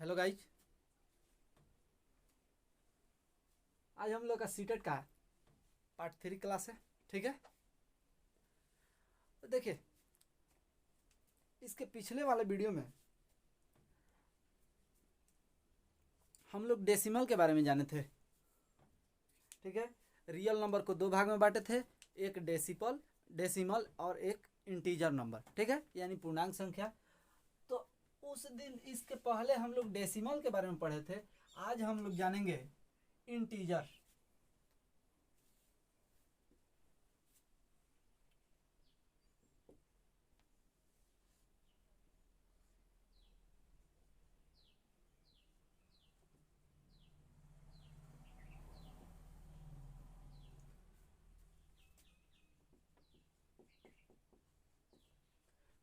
Hello guys. आज हम लोग का सीटेट का पार्ट 3 क्लास है। ठीक है, तो देखिए इसके पिछले वाले वीडियो में हम लोग डेसिमल के बारे में जाने थे। ठीक है, रियल नंबर को दो भाग में बांटे थे, एक डेसिमल और एक इंटीजर नंबर। ठीक है, यानी पूर्णांक संख्या। तो उस दिन इसके पहले हम लोग डेसिमल के बारे में पढ़े थे। आज हम लोग जानेंगे इंटीजर।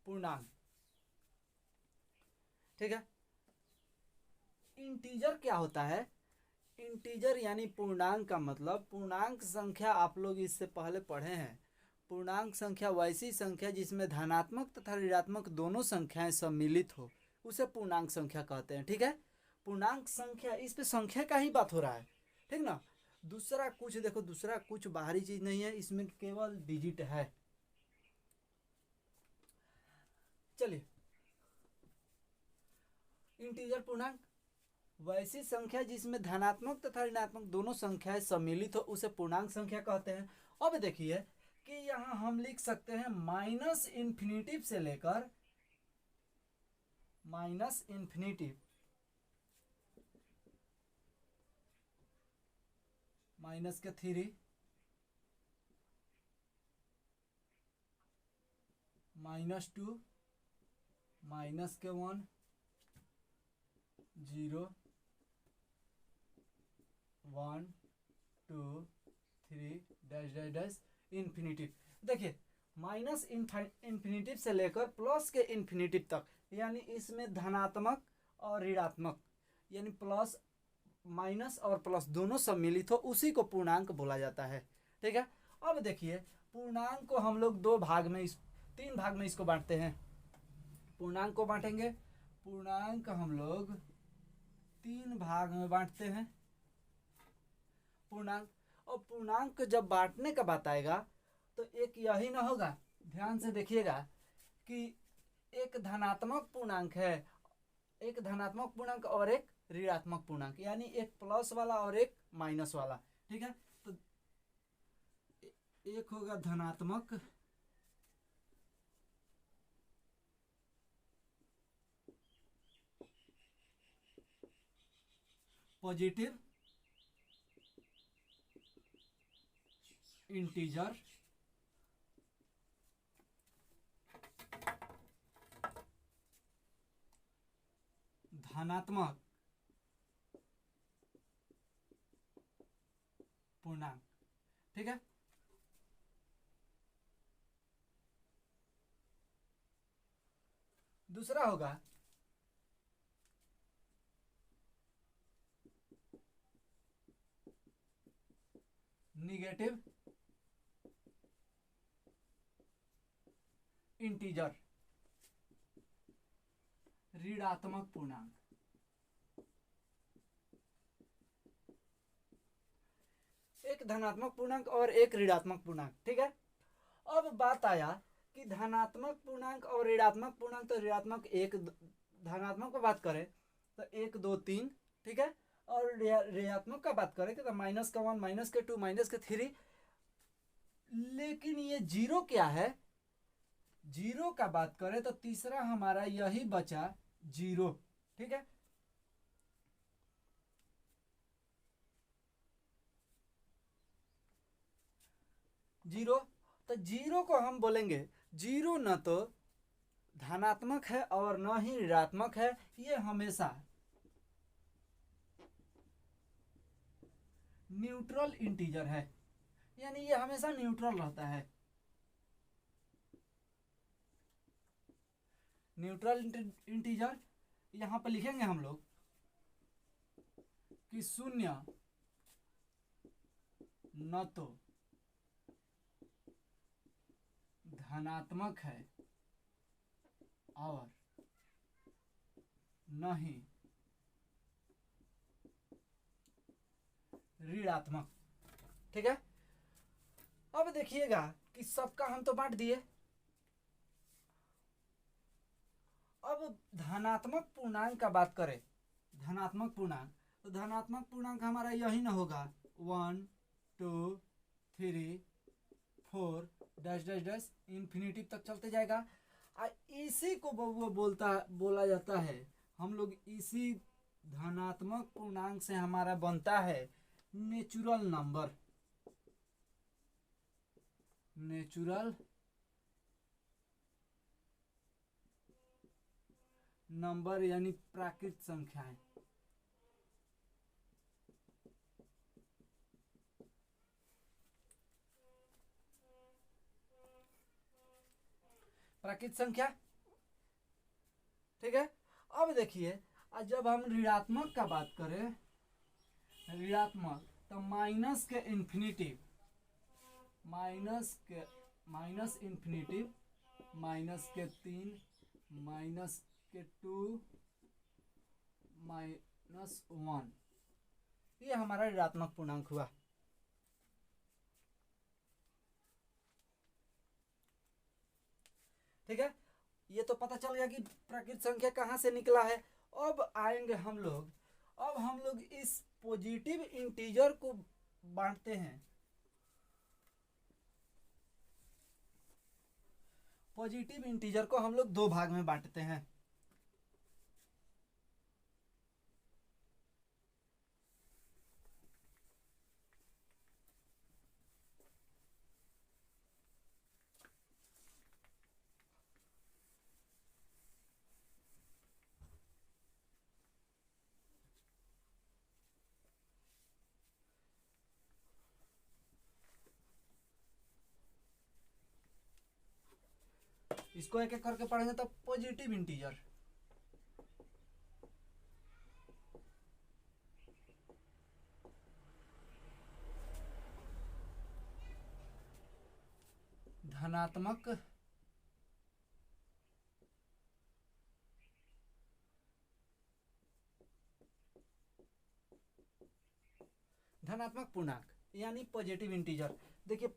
पूर्णांक। ठीक है, इंटीजर क्या होता है? इंटीजर यानी पूर्णांक का मतलब पूर्णांक संख्या। आप लोग इससे पहले पढ़े हैं, पूर्णांक संख्या वैसी संख्या जिसमें धनात्मक तथा ऋणात्मक दोनों संख्याएं सम्मिलित हो, उसे पूर्णांक संख्या कहते हैं। ठीक है, पूर्णांक संख्या, इस पे संख्या का ही बात हो रहा है। ठीक ना, दूसरा कुछ देखो, दूसरा कुछ बाहरी चीज नहीं है, इसमें केवल डिजिट है। चलिए, इंटीजर पूर्णांक वैसी संख्या जिसमें धनात्मक तथा ऋणात्मक दोनों संख्याएं सम्मिलित हो, उसे पूर्णांक संख्या कहते हैं। अब देखिए कि यहां हम लिख सकते हैं माइनस इंफिनिटिव से लेकर माइनस इंफिनिटिव, माइनस के 3, -2, -1, 0, 1, 2, 3 डैश डैश डैश इन्फिनिटिव। देखिए, माइनस इन्फिनिटिव से लेकर प्लस के इन्फिनिटिव तक, यानी इसमें धनात्मक और ऋणात्मक, यानी प्लस माइनस और प्लस दोनों सम्मिलित हो, उसी को पूर्णांक बोला जाता है। ठीक है, अब देखिए पूर्णांक को हम लोग तीन भाग में इसको बांटते हैं। पूर्णांक को बांटेंगे, पूर्णांक हम लोग 3 भाग में बांटते हैं। पूर्णांक, और पूर्णांक जब बांटने का बात आएगा तो एक यही ना होगा, ध्यान से देखिएगा कि एक धनात्मक पूर्णांक है, एक धनात्मक पूर्णांक और एक ऋणात्मक पूर्णांक, यानी एक प्लस वाला और एक माइनस वाला। ठीक है, तो एक होगा धनात्मक पॉजिटिव इंटीजर, धनात्मक पूर्णांक। ठीक है, दूसरा होगा निगेटिव इंटीजर, ऋणात्मक पूर्णांक। एक धनात्मक पूर्णांक और एक ऋणात्मक पूर्णांक। ठीक है, अब बात आया कि धनात्मक पूर्णांक और ऋणात्मक पूर्णांक, तो ऋणात्मक एक, धनात्मक पर बात करें तो 1, 2, 3। ठीक है, और ऋणात्मक का बात करें तो -1, -2, -3। लेकिन ये जीरो क्या है? जीरो का बात करें तो तीसरा हमारा यही बचा, जीरो। ठीक है, जीरो, तो जीरो को हम बोलेंगे, जीरो न तो धनात्मक है और न ही ऋणात्मक है, ये हमेशा न्यूट्रल इंटीजर है, यानी ये हमेशा न्यूट्रल रहता है। न्यूट्रल इंटीजर यहां पर लिखेंगे हम लोग कि शून्य न तो धनात्मक है और न ही ऋणात्मक। ठीक है, अब देखिएगा कि सबका हम तो बांट दिए। अब धनात्मक पूर्णांक का बात करें, धनात्मक पूर्णांक, तो धनात्मक पूर्णांक हमारा यही ना होगा 1 2 3 4 डैश डैश डैश इन्फिनिटी तक चलते जाएगा। इसी को वो बोला जाता है, हम लोग इसी धनात्मक पूर्णांक से हमारा बनता है नेचुरल नंबर, नेचुरल नंबर यानी प्राकृत संख्याएं। प्राकृत संख्या। ठीक है, अब देखिए जब हम ऋणात्मक का बात करें, ऋणात्मक, तो माइनस के इन्फिनिटिव, माइनस इन्फिनिटिव, माइनस के 3, माइनस के 2, माइनस 1, ये हमारा ऋणात्मक पूर्णांक हुआ। ठीक है, ये तो पता चल गया कि प्राकृत संख्या कहाँ से निकला है। अब आएंगे हम लोग, अब हम लोग इस पॉजिटिव इंटीजर को बांटते हैं। पॉजिटिव इंटीजर को हम लोग दो भाग में बांटते हैं। इसको एक एक करके पढ़ेंगे तो पॉजिटिव इंटीजर, धनात्मक धनात्मक पूर्णांक यानी पॉजिटिव इंटीजर। देखिए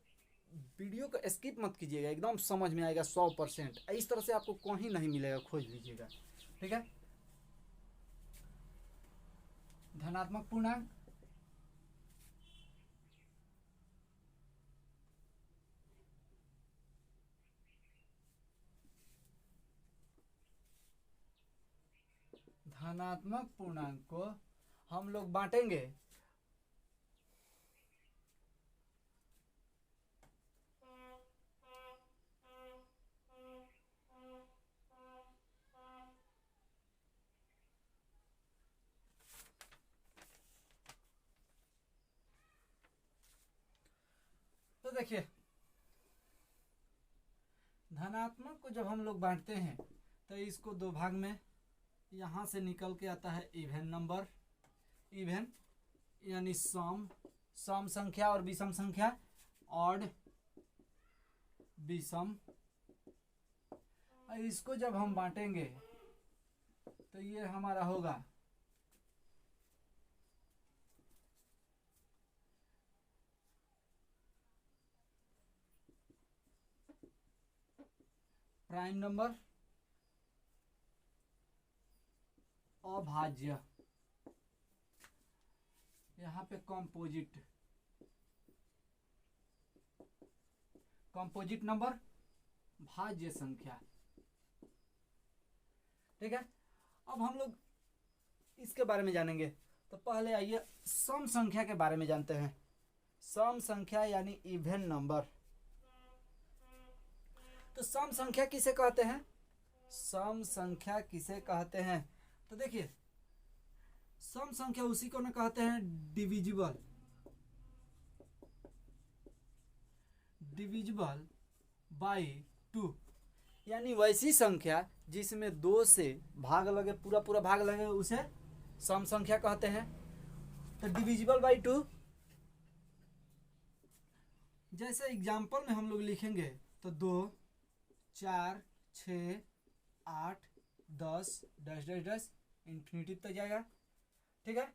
वीडियो को स्किप मत कीजिएगा, एकदम समझ में आएगा 100%। इस तरह से आपको कहीं नहीं मिलेगा, खोज लीजिएगा। ठीक है, धनात्मक पूर्णांक धनात्मक पूर्णांक को हम लोग बांटेंगे तो देखिए धनात्मक को जब हम लोग बांटते हैं तो इसको दो भाग में, यहाँ से निकल के आता है इवन नंबर, इवन यानी सम, सम संख्या और विषम संख्या, ऑड विषम। इसको जब हम बांटेंगे तो ये हमारा होगा प्राइम नंबर अभाज्य, यहाँ पे कंपोजिट नंबर भाज्य संख्या। ठीक है, अब हम लोग इसके बारे में जानेंगे। तो पहले आइए सम संख्या के बारे में जानते हैं। सम संख्या यानी इवन नंबर। तो सम संख्या किसे कहते हैं, सम संख्या किसे कहते हैं? तो देखिए सम संख्या उसी को ना कहते हैं डिविजिबल, डिविजिबल बाई 2, यानी वैसी संख्या जिसमें 2 से भाग लगे, पूरा पूरा भाग लगे, उसे सम संख्या कहते हैं। तो डिविजिबल बाई 2, जैसे एग्जाम्पल में हम लोग लिखेंगे तो 2 4 6 8 10 डैश डैश डैश इन्फिनिटी तक जाएगा। ठीक है,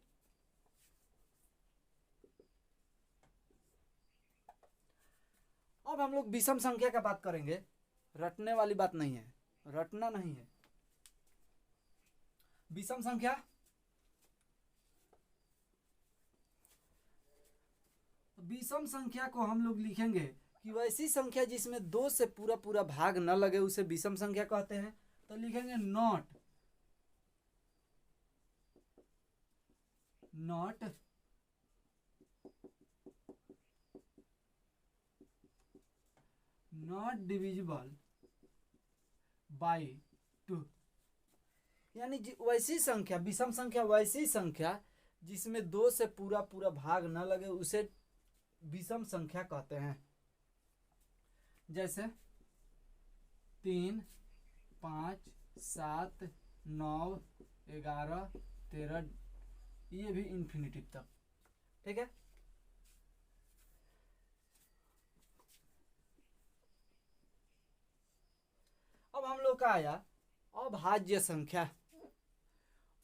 अब हम लोग विषम संख्या का बात करेंगे, रटने वाली बात नहीं है, रटना नहीं है। विषम संख्या, विषम संख्या को हम लोग लिखेंगे कि वैसी संख्या जिसमें 2 से पूरा पूरा भाग न लगे उसे विषम संख्या कहते हैं। तो लिखेंगे नॉट नॉट डिविजिबल बाई 2। यानी वैसी संख्या, विषम संख्या वैसी संख्या जिसमें 2 से पूरा पूरा भाग न लगे उसे विषम संख्या कहते हैं। जैसे 3, 5, 7, 9, 11, 13, ये भी इंफिनिटिव तक। ठीक है। अब हम लोग का आया अभाज्य संख्या।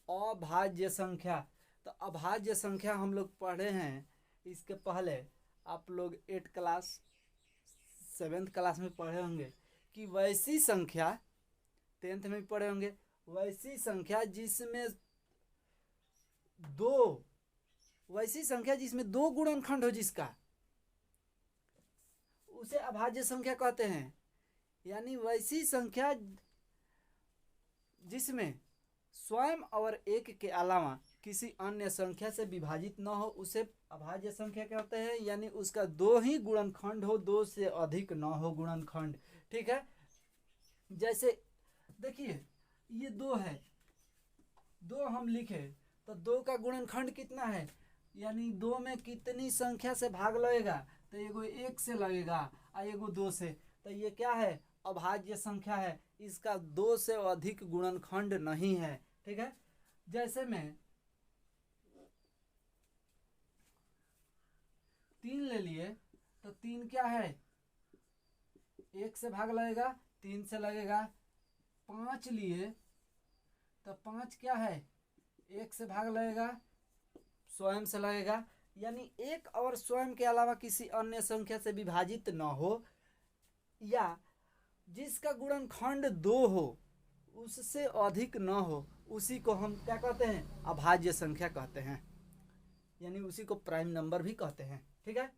अभाज्य संख्या, तो अभाज्य संख्या हम लोग पढ़े हैं इसके पहले, आप लोग 8 क्लास 7th क्लास में पढ़े होंगे कि वैसी संख्या, 10th में भी पढ़े होंगे, वैसी संख्या जिसमें दो गुणनखंड हो जिसका, उसे अभाज्य संख्या कहते हैं। यानी वैसी संख्या जिसमें स्वयं और एक के अलावा किसी अन्य संख्या से विभाजित न हो उसे अभाज्य संख्या कहते हैं। यानी उसका 2 ही गुणनखंड हो, 2 से अधिक न हो गुणनखंड। ठीक है। जैसे देखिए ये 2 है, 2 हम लिखे तो 2 का गुणनखंड कितना है, यानी 2 में कितनी संख्या से भाग लगेगा, तो एगो 1 से लगेगा और एगो 2 से, तो ये क्या है, अभाज्य संख्या है। इसका 2 से अधिक गुणनखंड नहीं है। ठीक है। जैसे में 3 ले लिए तो 3 क्या है, 1 से भाग लगेगा, 3 से लगेगा। 5 लिए तो 5 क्या है, 1 से भाग लगेगा, स्वयं से लगेगा। यानी 1 और स्वयं के अलावा किसी अन्य संख्या से विभाजित न हो, या जिसका गुणनखंड 2 हो उससे अधिक न हो, उसी को हम क्या कहते हैं, अभाज्य संख्या कहते हैं। यानी उसी को प्राइम नंबर भी कहते हैं। ठीक है।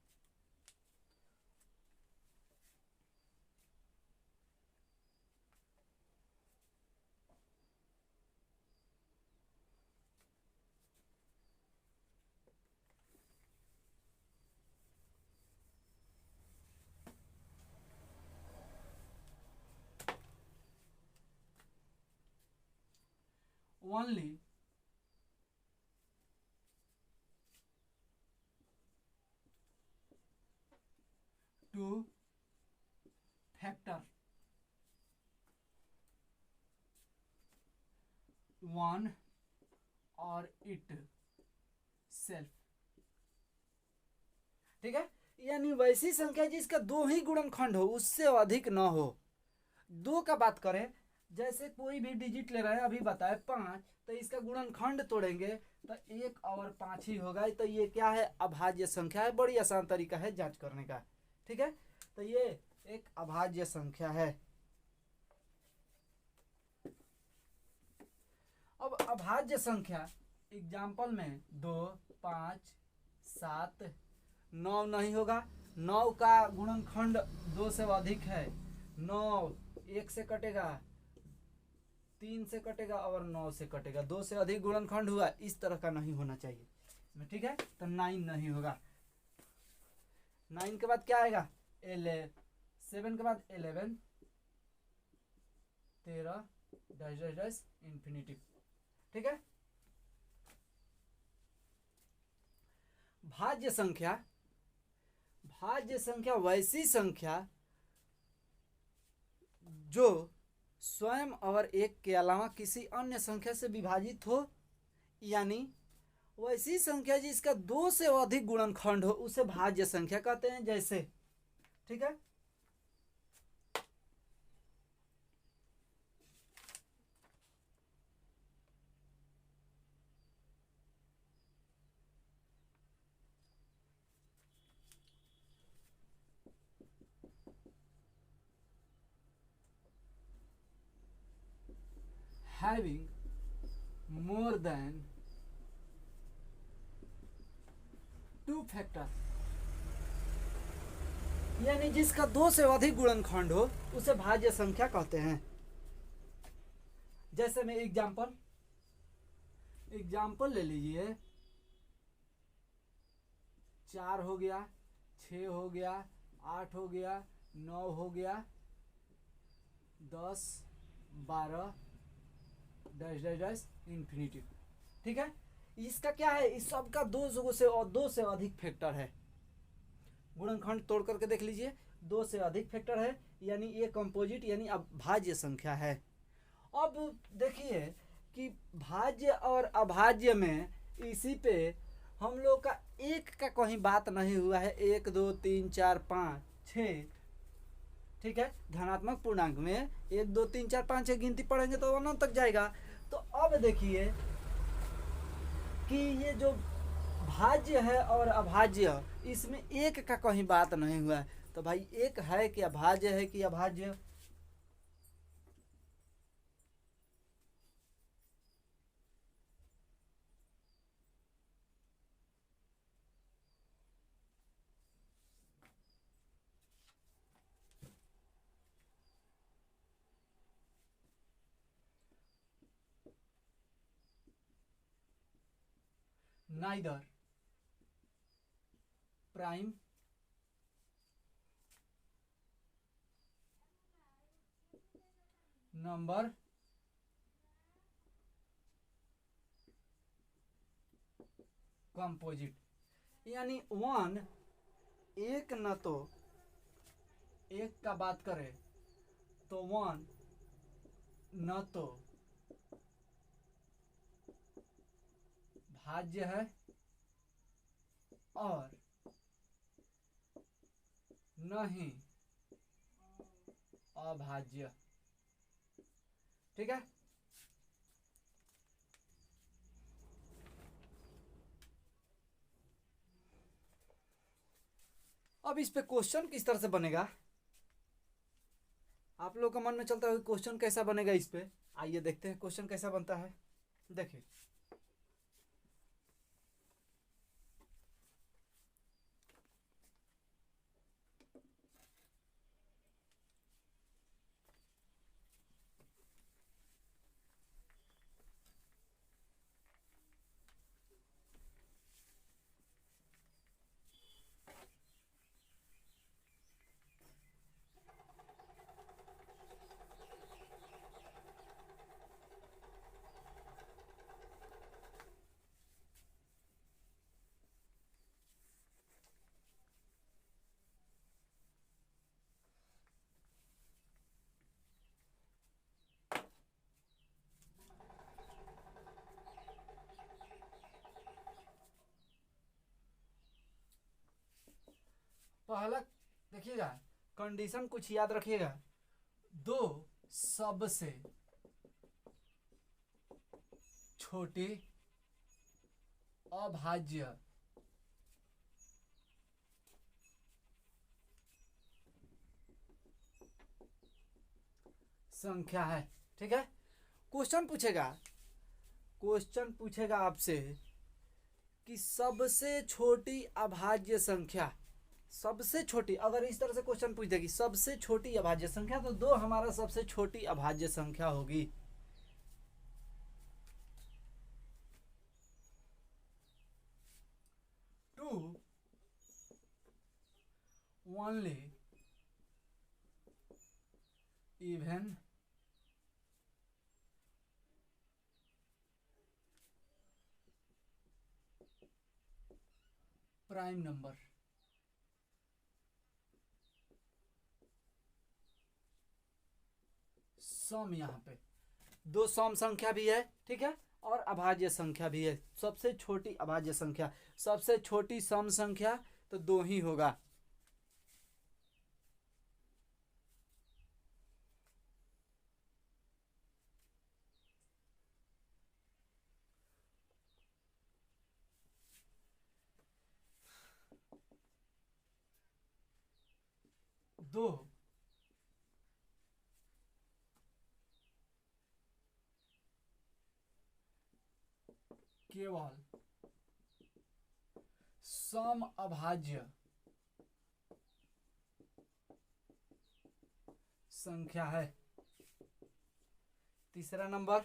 only to factor 1 और itself। ठीक है। यानी वैसी संख्या जिसका 2 ही गुणनखंड हो, उससे अधिक न हो। 2 का बात करें, जैसे कोई भी डिजिट ले रहे हैं, अभी बताए 5, तो इसका गुणनखंड तोड़ेंगे तो 1 और 5 ही होगा। तो ये क्या है, अभाज्य संख्या है। बड़ी आसान तरीका है जांच करने का। ठीक है। तो ये एक अभाज्य संख्या है। अब अभाज्य संख्या एग्जाम्पल में 2, 5, 7, 9 नहीं होगा। 9 का गुणनखंड 2 से अधिक है। 9 1 से कटेगा, 3 से कटेगा और 9 से कटेगा। 2 से अधिक गुणनखंड हुआ, इस तरह का नहीं होना चाहिए। ठीक है। तो 9 नहीं होगा। 9 के बाद क्या आएगा, 7 के बाद 11, 13 डैश डैश डैश इंफिनिटिव। ठीक है। भाज्य संख्या, भाज्य संख्या वैसी संख्या जो स्वयं और एक के अलावा किसी अन्य संख्या से विभाजित हो, यानी वैसी संख्या जिसका 2 से अधिक गुणनखंड हो उसे भाज्य संख्या कहते हैं। जैसे, ठीक है, हैविंग मोर देन 2 फैक्टर, यानी जिसका 2 से अधिक गुणनखंड हो उसे भाज्य संख्या कहते हैं। जैसे में एग्जाम्पल ले लीजिए, 4 हो गया, 6 हो गया, 8 हो गया, 9 हो गया, 10, 12 डैश डैश डैश इंफिनिटी। ठीक है, इसका क्या है, इस सब का 2 से अधिक फैक्टर है। गुणनखंड तोड़ करके देख लीजिए, 2 से अधिक फैक्टर है, यानी ये कंपोजिट यानी अभाज्य संख्या है। अब देखिए कि भाज्य और अभाज्य में इसी पे हम लोग का एक का कहीं बात नहीं हुआ है। 1 2 3 4 5 6, ठीक है, धनात्मक पूर्णांक में 1 2 3 4 5 6 गिनती पढ़ेंगे तो अनंत तक जाएगा। तो अब देखिए कि ये जो भाज्य है और अभाज्य, इसमें एक का कहीं बात नहीं हुआ है। तो भाई एक है कि अभाज्य है कि अभाज्य? neither prime number कंपोजिट, यानी 1 एक न तो एक का बात करे तो 1 न तो भाज्य है और न ही अभाज्य। ठीक है, अब इस पे क्वेश्चन किस तरह से बनेगा, आप लोग का मन में चलता है क्वेश्चन कैसा बनेगा इस पे। आइए देखते हैं क्वेश्चन कैसा बनता है। देखिए पहला देखिएगा, कंडीशन कुछ याद रखिएगा, 2 सबसे छोटी अभाज्य संख्या है। ठीक है, क्वेश्चन पूछेगा आपसे कि सबसे छोटी अभाज्य संख्या, सबसे छोटी, अगर इस तरह से क्वेश्चन पूछ देगी सबसे छोटी अभाज्य संख्या, तो 2 हमारा सबसे छोटी अभाज्य संख्या होगी। Two only even prime number. सम, यहाँ पे 2 सम संख्या भी है, ठीक है, और अभाज्य संख्या भी है। सबसे छोटी अभाज्य संख्या, सबसे छोटी सम संख्या तो 2 ही होगा। दो केवल सम अभाज्य संख्या है। तीसरा नंबर,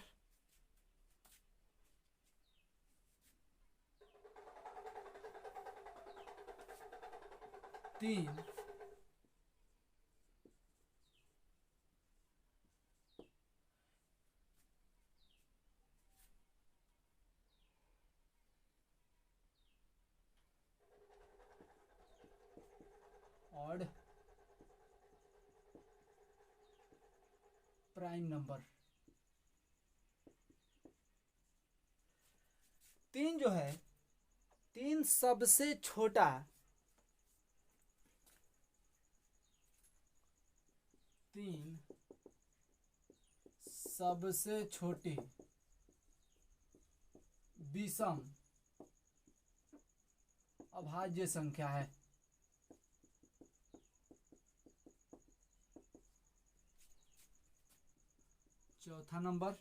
तीन ऑड प्राइम नंबर। तीन जो है, तीन सबसे छोटा, तीन सबसे छोटी विषम अभाज्य संख्या है। चौथा नंबर,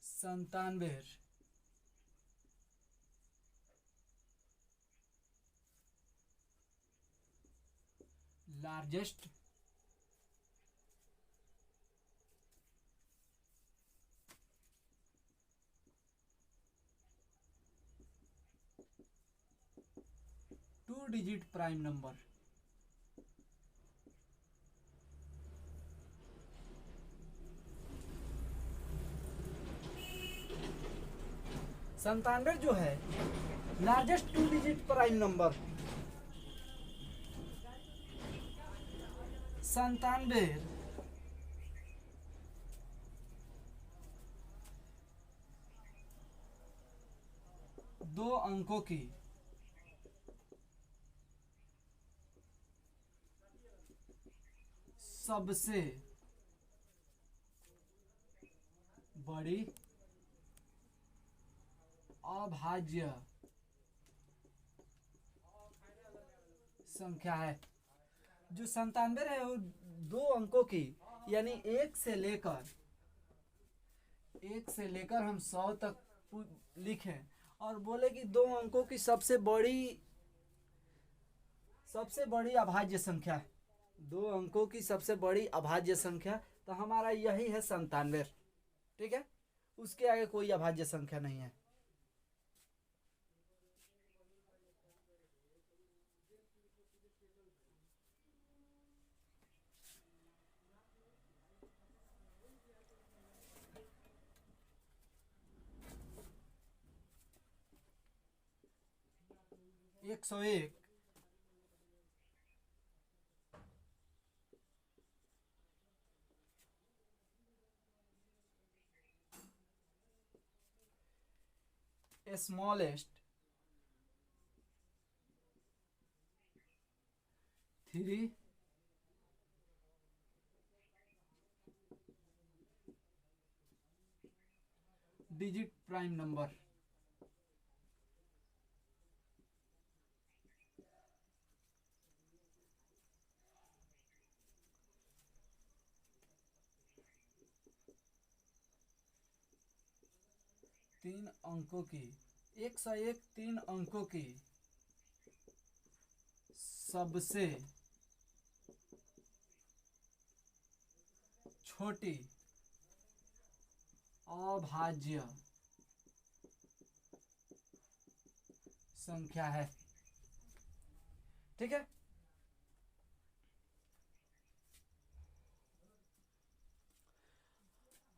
संतानवे largest two digit prime number. संतानवे जो है largest two digit prime number. संतानवे दो अंकों की सबसे बड़ी अभाज्य संख्या है। जो संतानवे है वो दो अंकों की, यानी एक से लेकर हम 100 तक लिखें और बोले कि दो अंकों की सबसे बड़ी अभाज्य संख्या, दो अंकों की सबसे बड़ी अभाज्य संख्या, तो हमारा यही है संतानवे। ठीक है, उसके आगे कोई अभाज्य संख्या नहीं है। एक सौ एक smallest three digit prime number. तीन अंकों की 101 तीन अंकों की सबसे छोटी अभाज्य संख्या है। ठीक है,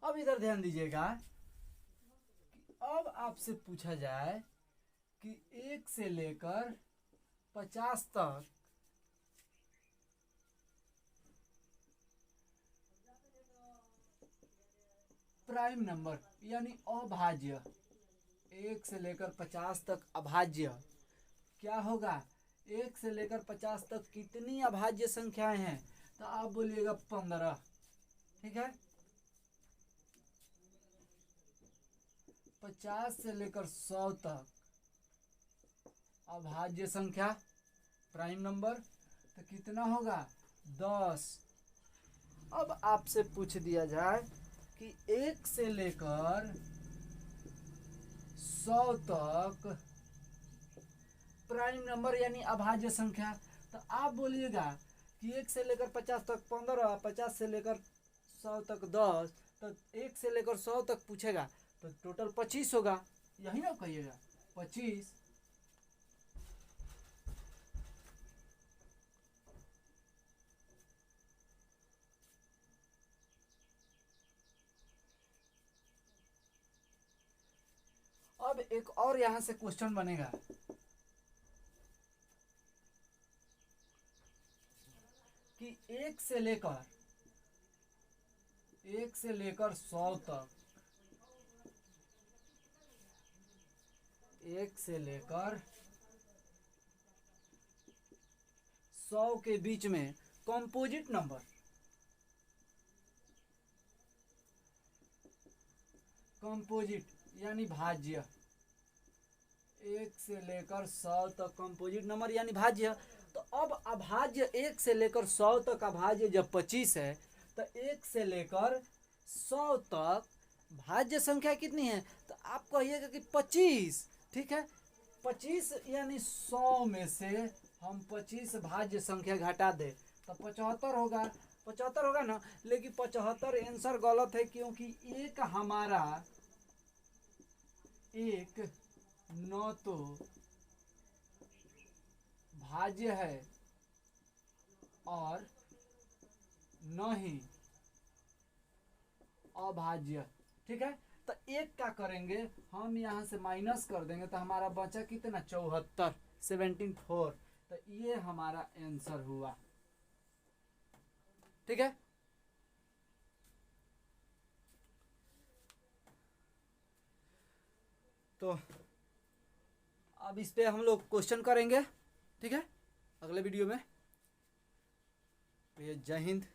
अब इधर ध्यान दीजिएगा कि अब आपसे पूछा जाए कि 1 से लेकर 50 तक प्राइम नंबर यानी अभाज्य, 1 से लेकर 50 तक अभाज्य क्या होगा? 1 से लेकर 50 तक कितनी अभाज्य संख्याएं हैं? तो आप बोलिएगा 15। ठीक है, 50 से लेकर 100 तक अभाज्य संख्या प्राइम नंबर, तो कितना होगा? 10। अब आपसे पूछ दिया जाए कि 1 से लेकर 100 तक प्राइम नंबर यानी अभाज्य संख्या, तो आप बोलिएगा कि 1 से लेकर 50 तक 15, 50 से लेकर 100 तक 10, तो 1 से लेकर 100 तक पूछेगा तो टोटल 25 होगा, यही ना कहिएगा 25। अब एक और यहां से क्वेश्चन बनेगा कि 1 से लेकर 100 तक, 1 से लेकर 100 के बीच में कंपोजिट नंबर, कंपोजिट यानी भाज्य, 1 से लेकर 100 तक कंपोजिट नंबर यानी भाज्य। तो अब अभाज्य 1 से लेकर 100 तक अभाज्य जब 25 है, तो 1 से लेकर 100 तक भाज्य संख्या कितनी है, तो आप कहिएगा कि 25। ठीक है, 25 यानी 100 में से हम 25 भाज्य संख्या घटा दे तो 75 होगा, 75 होगा ना। लेकिन 75 आंसर गलत है, क्योंकि एक हमारा एक न तो भाज्य है और न ही अभाज्य। ठीक है, तो एक का करेंगे हम यहां से माइनस कर देंगे तो हमारा बचा कितना 74, 74। तो ये हमारा आंसर हुआ। ठीक है, तो अब इस पे हम लोग क्वेश्चन करेंगे। ठीक है, अगले वीडियो में। जय हिंद।